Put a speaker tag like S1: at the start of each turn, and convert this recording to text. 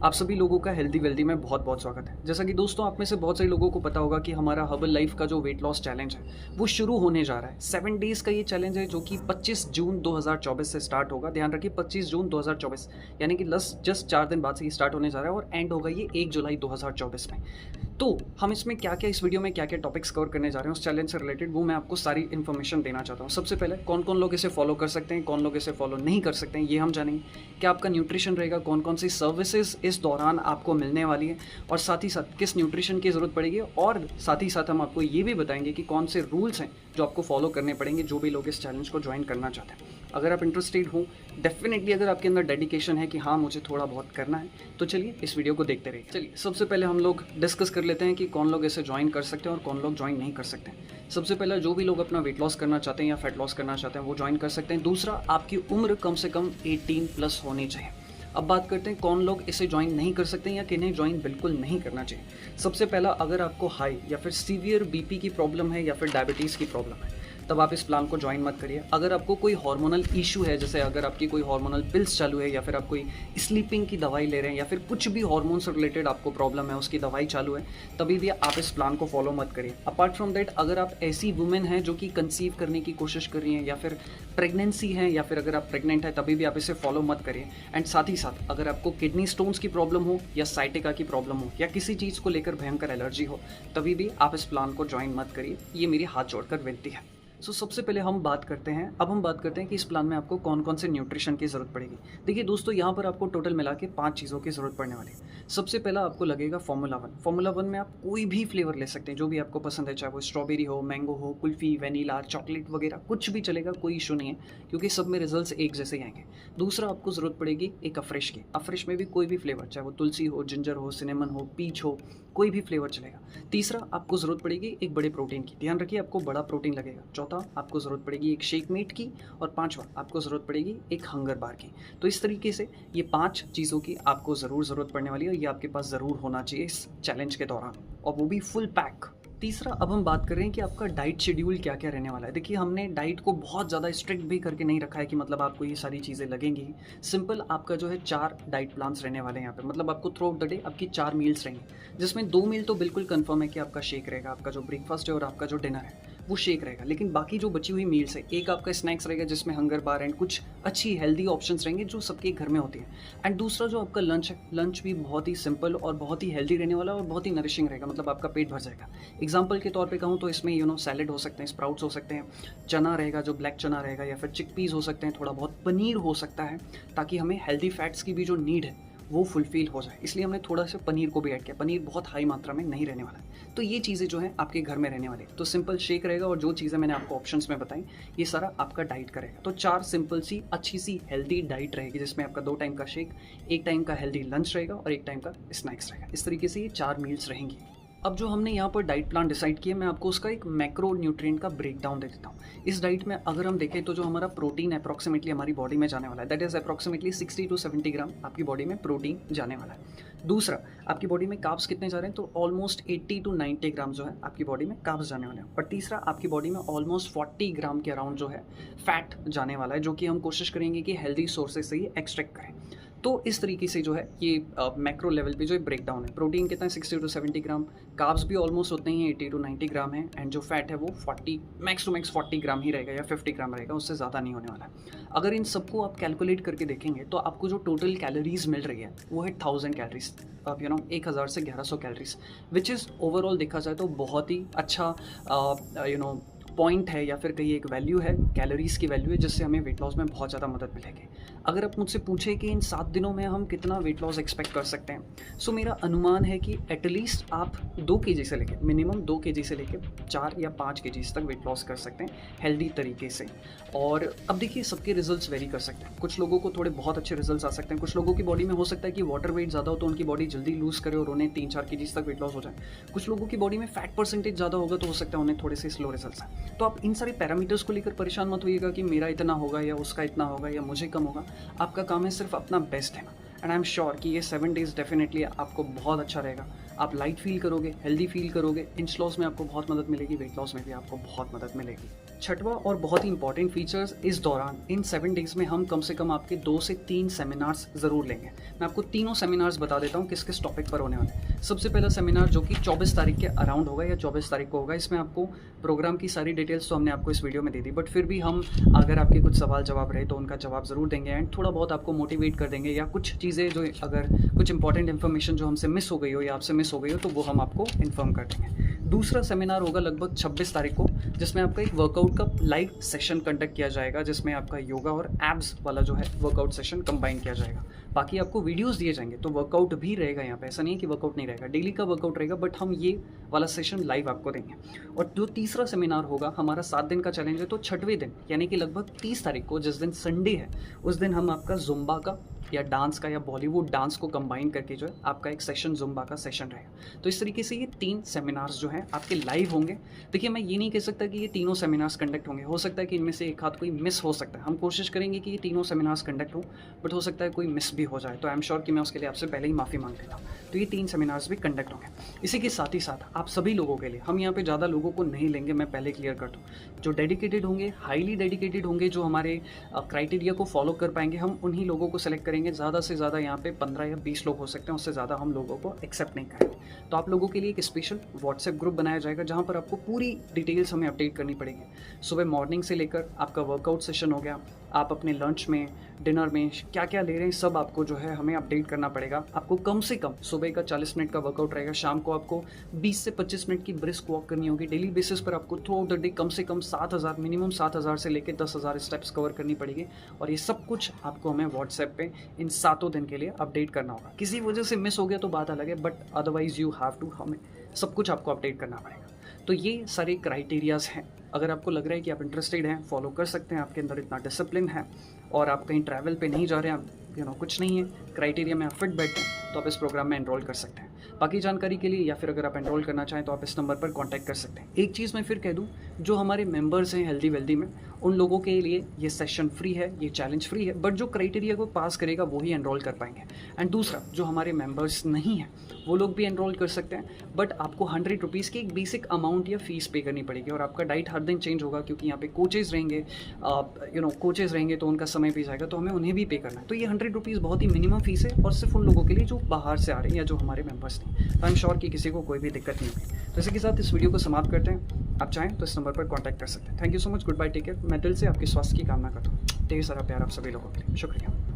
S1: आप सभी लोगों का हेल्दी वेल्दी में बहुत बहुत स्वागत है। जैसा कि दोस्तों आप में से बहुत सारे लोगों को पता होगा कि हमारा हर्बल लाइफ का जो वेट लॉस चैलेंज है वो शुरू होने जा रहा है। 7 डेज़ का ये चैलेंज है जो कि 25 जून 2024 से स्टार्ट होगा। ध्यान रखिए 25 जून 2024 यानी कि जस्ट 4 दिन बाद से ये स्टार्ट होने जा रहा है और एंड होगा ये 1 जुलाई 2024 में। तो हम इसमें क्या-क्या इस वीडियो में क्या-क्या टॉपिक्स कवर करने जा रहे हैं उस चैलेंज से रिलेटेड वो मैं आपको सारी इन्फॉर्मेशन देना चाहता हूँ। सबसे पहले कौन-कौन लोग इसे फॉलो कर सकते हैं, कौन लोग इसे फॉलो नहीं कर सकते हैं, ये हम जानेंगे। क्या आपका न्यूट्रिशन रहेगा, कौन-कौन सी सर्विसेज इस दौरान आपको मिलने वाली है और साथ ही साथ किस न्यूट्रिशन की ज़रूरत पड़ेगी और साथ ही साथ हम आपको ये भी बताएंगे कि कौन से रूल्स हैं जो आपको फॉलो करने पड़ेंगे जो भी लोग इस चैलेंज को ज्वाइन करना चाहते हैं। अगर आप इंटरेस्टेड हो डेफिनेटली, अगर आपके अंदर डेडिकेशन है कि हाँ मुझे थोड़ा बहुत करना है, तो चलिए इस वीडियो को देखते रहिए। चलिए सबसे पहले हम लोग डिस्कस कर लेते हैं कि कौन लोग इसे ज्वाइन कर सकते हैं और कौन लोग ज्वाइन नहीं कर सकते हैं। सबसे पहला जो भी लोग अपना वेट लॉस करना चाहते हैं या फैट लॉस करना चाहते हैं वो ज्वाइन कर सकते हैं। दूसरा, आपकी उम्र कम से कम 18 प्लस होनी चाहिए। अब बात करते हैं कौन लोग इसे ज्वाइन नहीं कर सकते हैं या किन्हें ज्वाइन बिल्कुल नहीं करना चाहिए। सबसे पहला, अगर आपको हाई या फिर सीवियर बीपी की प्रॉब्लम है या फिर डायबिटीज़ की प्रॉब्लम है तब आप इस प्लान को ज्वाइन मत करिए। अगर आपको कोई हार्मोनल इशू है, जैसे अगर आपकी कोई हार्मोनल पिल्स चालू है या फिर आप कोई स्लीपिंग की दवाई ले रहे हैं या फिर कुछ भी हार्मोन से रिलेटेड आपको प्रॉब्लम है उसकी दवाई चालू है, तभी भी आप इस प्लान को फॉलो मत करिए। अपार्ट फ्रॉम दैट, अगर आप ऐसी वुमेन हैं जो कि कंसीव करने की कोशिश कर रही हैं या फिर प्रेगनेंसी है या फिर अगर आप प्रेग्नेंट है तभी भी आप इसे फॉलो मत करिए। एंड साथ ही साथ अगर आपको किडनी स्टोन्स की प्रॉब्लम हो या साइटिका की प्रॉब्लम हो या किसी चीज़ को लेकर भयंकर एलर्जी हो, तभी भी आप इस प्लान को ज्वाइन मत करिए। ये मेरी हाथ जोड़कर विनती है। सबसे पहले हम बात करते हैं कि इस प्लान में आपको कौन कौन से न्यूट्रिशन की ज़रूरत पड़ेगी। देखिए दोस्तों, यहाँ पर आपको टोटल मिला के 5 चीज़ों की ज़रूरत पड़ने वाली है। सबसे पहला आपको लगेगा फार्मूला 1। फार्मूला 1 में आप कोई भी फ्लेवर ले सकते हैं जो भी आपको पसंद है, चाहे वो स्ट्रॉबेरी हो, मैंगो हो, कुल्फ़ी, वेनीला, चॉकलेट वगैरह कुछ भी चलेगा, कोई इशू नहीं है क्योंकि सब में रिजल्ट्स एक जैसे ही आएंगे। दूसरा, आपको ज़रूरत पड़ेगी एक अफ्रेश की। अफ्रेश में भी कोई भी फ्लेवर, चाहे वो तुलसी हो, जिंजर हो, सिनेमन हो, पीच हो, कोई भी फ्लेवर चलेगा। तीसरा, आपको ज़रूरत पड़ेगी एक बड़े प्रोटीन की। ध्यान रखिए आपको बड़ा प्रोटीन लगेगा। चौथा, आपको ज़रूरत पड़ेगी एक शेक मीट की और पांचवा, आपको ज़रूरत पड़ेगी एक हंगर बार की। तो इस तरीके से ये 5 चीज़ों की आपको ज़रूरत पड़ने वाली है और ये आपके पास ज़रूर होना चाहिए इस चैलेंज के दौरान, और वो भी फुल पैक। तीसरा, अब हम बात कर रहे हैं कि आपका डाइट शेड्यूल क्या क्या रहने वाला है। देखिए हमने डाइट को बहुत ज़्यादा स्ट्रिक्ट भी करके नहीं रखा है कि मतलब आपको ये सारी चीज़ें लगेंगी ही। सिंपल आपका जो है 4 डाइट प्लान्स रहने वाले हैं यहाँ पे। मतलब आपको थ्रू आउट द डे आपकी 4 मील्स रहेंगे, जिसमें 2 मील तो बिल्कुल कंफर्म है कि आपका शेक रहेगा, आपका जो ब्रेकफास्ट है और आपका जो डिनर है वो शेक रहेगा। लेकिन बाकी जो बची हुई मील्स है, एक आपका स्नैक्स रहेगा जिसमें हंगर बार एंड कुछ अच्छी हेल्दी ऑप्शंस रहेंगे जो सबके घर में होती है। एंड दूसरा जो आपका लंच है, लंच भी बहुत ही सिंपल और बहुत ही हेल्दी रहने वाला है और बहुत ही नरिशिंग रहेगा, मतलब आपका पेट भर जाएगा। एग्जाम्पल के तौर पे कहूँ तो इसमें सैलेड हो सकते हैं, स्प्राउट्स हो सकते हैं, चना रहेगा जो ब्लैक चना रहेगा या फिर चिकपीस हो सकते हैं, थोड़ा बहुत पनीर हो सकता है, ताकि हमें हेल्दी फैट्स की भी जो नीड है वो फुलफिल हो जाए। इसलिए हमने थोड़ा सा पनीर को भी ऐड किया। पनीर बहुत हाई मात्रा में नहीं रहने वाला है। तो ये चीज़ें जो हैं आपके घर में रहने वाली है। तो सिंपल शेक रहेगा और जो चीज़ें मैंने आपको ऑप्शंस में बताई ये सारा आपका डाइट का रहेगा। तो 4 सिंपल सी अच्छी सी हेल्दी डाइट रहेगी जिसमें आपका 2 टाइम का शेक, 1 टाइम का हेल्दी लंच रहेगा और 1 टाइम का स्नैक्स रहेगा। इस तरीके से ये 4 मील्स रहेंगी। अब जो हमने यहाँ पर डाइट प्लान डिसाइड किया, मैं आपको उसका एक मैक्रो न्यूट्रिएंट का ब्रेक डाउन दे देता हूँ। इस डाइट में अगर हम देखें तो जो हमारा प्रोटीन अप्रॉक्सीमेटली हमारी बॉडी में जाने वाला है, दैट इज अप्रॉक्सीमेटली 60 to 70 ग्राम आपकी बॉडी में प्रोटीन जाने वाला है। दूसरा, आपकी बॉडी में कार्ब्स कितने जा रहे हैं, तो ऑलमोस्ट 80 to 90 ग्राम जो है आपकी बॉडी में कार्ब्स जाने वाले हैं। पर तीसरा, आपकी बॉडी में ऑलमोस्ट 40 ग्राम के अराउंड जो है फैट जाने वाला है, जो कि हम कोशिश करेंगे कि हेल्दी सोर्सेज से ही एक्सट्रैक्ट करें। तो इस तरीके से जो है ये मैक्रो लेवल पे जो ब्रेक डाउन है, प्रोटीन कितना है 60 to 70 ग्राम, कार्ब्स भी ऑलमोस्ट उतने ही 80 to 90 ग्राम है, एंड जो फैट है वो 40 मैक्स टू मैक्स 40 ग्राम ही रहेगा या 50 ग्राम रहेगा, उससे ज़्यादा नहीं होने वाला है। अगर इन सबको आप कैलकुलेट करके देखेंगे तो आपको जो टोटल कैलोरीज मिल रही है वो है 1000 कैलोरीज, आप 1000 से 1100 कैलोरीज, विच इज़ ओवरऑल देखा जाए तो बहुत ही अच्छा पॉइंट है या फिर कहीं एक वैल्यू है, कैलोरीज़ की वैल्यू है, जिससे हमें वेट लॉस में बहुत ज़्यादा मदद मिलेगी। अगर आप मुझसे पूछे कि इन 7 दिनों में हम कितना वेट लॉस एक्सपेक्ट कर सकते हैं, सो मेरा अनुमान है कि एटलीस्ट आप 2 kg से लेकर मिनिमम 2 kg से लेकर 4 या 5 kg तक वेट लॉस कर सकते हैं हेल्दी तरीके से। और अब देखिए सबके रिजल्ट्स वेरी कर सकते हैं। कुछ लोगों को थोड़े बहुत अच्छे रिजल्ट्स आ सकते हैं, कुछ लोगों की बॉडी में हो सकता है कि वाटर वेट ज़्यादा हो तो उनकी बॉडी जल्दी लूज़ करे और उन्हें 3-4 kg तक वेट लॉस हो जाए। कुछ लोगों की बॉडी में फैट परसेंटेज ज़्यादा होगा तो हो सकता है उन्हें थोड़े से स्लो रिजल्ट्स आए। तो आप इन सारे पैरामीटर्स को लेकर परेशान मत होइएगा कि मेरा इतना होगा या उसका इतना होगा या मुझे कम होगा। आपका काम है सिर्फ अपना बेस्ट देना, एंड आई एम श्योर कि ये 7 डेज़ डेफिनेटली आपको बहुत अच्छा रहेगा। आप लाइट फील करोगे, हेल्दी फील करोगे, इंच लॉस में आपको बहुत मदद मिलेगी, वेट लॉस में भी आपको बहुत मदद मिलेगी। छठवां और बहुत ही इंपॉर्टेंट फीचर्स, इस दौरान इन 7 डेज़ में हम कम से कम आपके 2 से 3 सेमिनार्स ज़रूर लेंगे। मैं आपको तीनों सेमिनार्स बता देता हूँ किस किस टॉपिक पर होने वाले हैं। सबसे पहला सेमिनार जो कि 24 तारीख के अराउंड होगा या 24 तारीख को होगा, इसमें आपको प्रोग्राम की सारी डिटेल्स तो हमने आपको इस वीडियो में दे दी, बट फिर भी हम अगर आपके कुछ सवाल जवाब रहे तो उनका जवाब ज़रूर देंगे एंड थोड़ा बहुत आपको मोटिवेट कर देंगे, या कुछ चीज़ें जो अगर कुछ इंपॉर्टेंट इन्फॉर्मेशन जो हमसे मिस हो गई हो या आपसे मिस हो गई हो तो वो हम आपको इन्फॉर्म कर देंगे। दूसरा सेमिनार होगा लगभग 26 तारीख को, जिसमें आपका एक वर्कआउट का लाइव सेशन कंडक्ट किया जाएगा, जिसमें आपका योगा और एब्स वाला जो है वर्कआउट सेशन कंबाइन किया जाएगा। बाकी आपको वीडियोस दिए जाएंगे तो वर्कआउट भी रहेगा यहाँ पे, ऐसा नहीं है कि वर्कआउट नहीं रहेगा, डेली का वर्कआउट रहेगा, बट हम ये वाला सेशन लाइव आपको देंगे। और जो तीसरा सेमिनार होगा हमारा 7 दिन का चैलेंज है, तो छठवें दिन यानी कि लगभग 30 तारीख को, जिस दिन संडे है, उस दिन हम आपका जुम्बा का या डांस का या बॉलीवुड डांस को कंबाइन करके जो है आपका एक सेशन जुम्बा का सेशन रहेगा। तो इस तरीके से ये 3 सेमिनार्स जो हैं आपके लाइव होंगे। देखिए, मैं ये नहीं कह सकता कि ये तीनों सेमिनार्स कंडक्ट होंगे, हो सकता है कि इनमें से एक हाथ कोई मिस हो सकता है। हम कोशिश करेंगे कि ये तीनों सेमिनार्स कंडक्ट हो, बट हो सकता है कोई मिस भी हो जाए, तो आई एम श्योर कि मैं उसके लिए आपसे पहले ही माफ़ी मांग लेता हूँ। तो ये 3 सेमिनार्स भी कंडक्ट होंगे। इसी के साथ ही साथ आप सभी लोगों के लिए हम यहाँ पे ज़्यादा लोगों को नहीं लेंगे, मैं पहले क्लियर कर दूँ। जो डेडिकेटेड होंगे, हाईली डेडिकेटेड होंगे, जो हमारे क्राइटेरिया को फॉलो कर पाएंगे, हम उन्हीं लोगों को सेलेक्ट करेंगे। ज़्यादा से ज़्यादा यहाँ पे 15 या 20 लोग हो सकते हैं, उससे ज़्यादा हम लोगों को एक्सेप्ट नहीं करेंगे। तो आप लोगों के लिए एक स्पेशल व्हाट्सएप ग्रुप बनाया जाएगा, जहाँ पर आपको पूरी डिटेल्स हमें अपडेट करनी पड़ेगी। सुबह मॉर्निंग से लेकर आपका वर्कआउट सेशन हो गया, आप अपने लंच में, डिनर में क्या क्या ले रहे हैं, सब आपको जो है हमें अपडेट करना पड़ेगा। आपको कम से कम सुबह का 40 मिनट का वर्कआउट रहेगा, शाम को आपको 20 से 25 मिनट की ब्रिस्क वॉक करनी होगी। डेली बेसिस पर आपको थ्रू आउट द डे कम से कम 7000, मिनिमम 7000 से लेकर 10,000 स्टेप्स कवर करनी पड़ेगी। और ये सब कुछ आपको हमें व्हाट्सएप पे इन 7 दिन के लिए अपडेट करना होगा। किसी वजह से मिस हो गया तो बात अलग है, but otherwise you have to, हमें सब कुछ आपको अपडेट करना पड़ेगा। तो ये सारे क्राइटेरियाज़ हैं। अगर आपको लग रहा है कि आप इंटरेस्टेड हैं, फॉलो कर सकते हैं, आपके अंदर इतना डिसिप्लिन है और आप कहीं ट्रैवल पे नहीं जा रहे हैं, आप कुछ नहीं है, क्राइटेरिया में आप फिट बैठते हैं, तो आप इस प्रोग्राम में एनरोल कर सकते हैं। बाकी जानकारी के लिए या फिर अगर आप एनरोल करना चाहें तो आप इस नंबर पर कांटेक्ट कर सकते हैं। एक चीज़ मैं फिर कह दूं, जो हमारे मेंबर्स हैं हेल्दी वेल्दी में, उन लोगों के लिए ये सेशन फ्री है, ये चैलेंज फ्री है, बट जो क्राइटेरिया को पास करेगा वो ही एनरोल कर पाएंगे। एंड दूसरा, जो हमारे मेंबर्स नहीं हैं वो लोग भी एनरोल कर सकते हैं, बट आपको 100 रुपीज़ की एक बेसिक अमाउंट या फीस पे करनी पड़ेगी। और आपका डाइट हर दिन चेंज होगा, क्योंकि यहाँ पे कोचेज़ रहेंगे, कोचेज़ रहेंगे तो उनका समय भी जाएगा, तो हमें उन्हें भी पे करना है। तो ये 100 रुपीज़ बहुत ही मिनिमम फीस है, और सिर्फ उन लोगों के लिए जो बाहर से आ रहे हैं या जो हमारे मेंबर्स नहीं। तो आई एम श्योर कि किसी को कोई भी दिक्कत नहीं होगी। तो इसी के साथ इस वीडियो को समाप्त करते हैं। आप चाहें तो इस नंबर पर कॉन्टैक्ट कर सकते हैं। Thank you so much, good bye, take care. मैं दिल से आपके स्वास्थ्य की कामना करता हूँ। ढेर सारा प्यार आप सभी लोगों के लिए, शुक्रिया।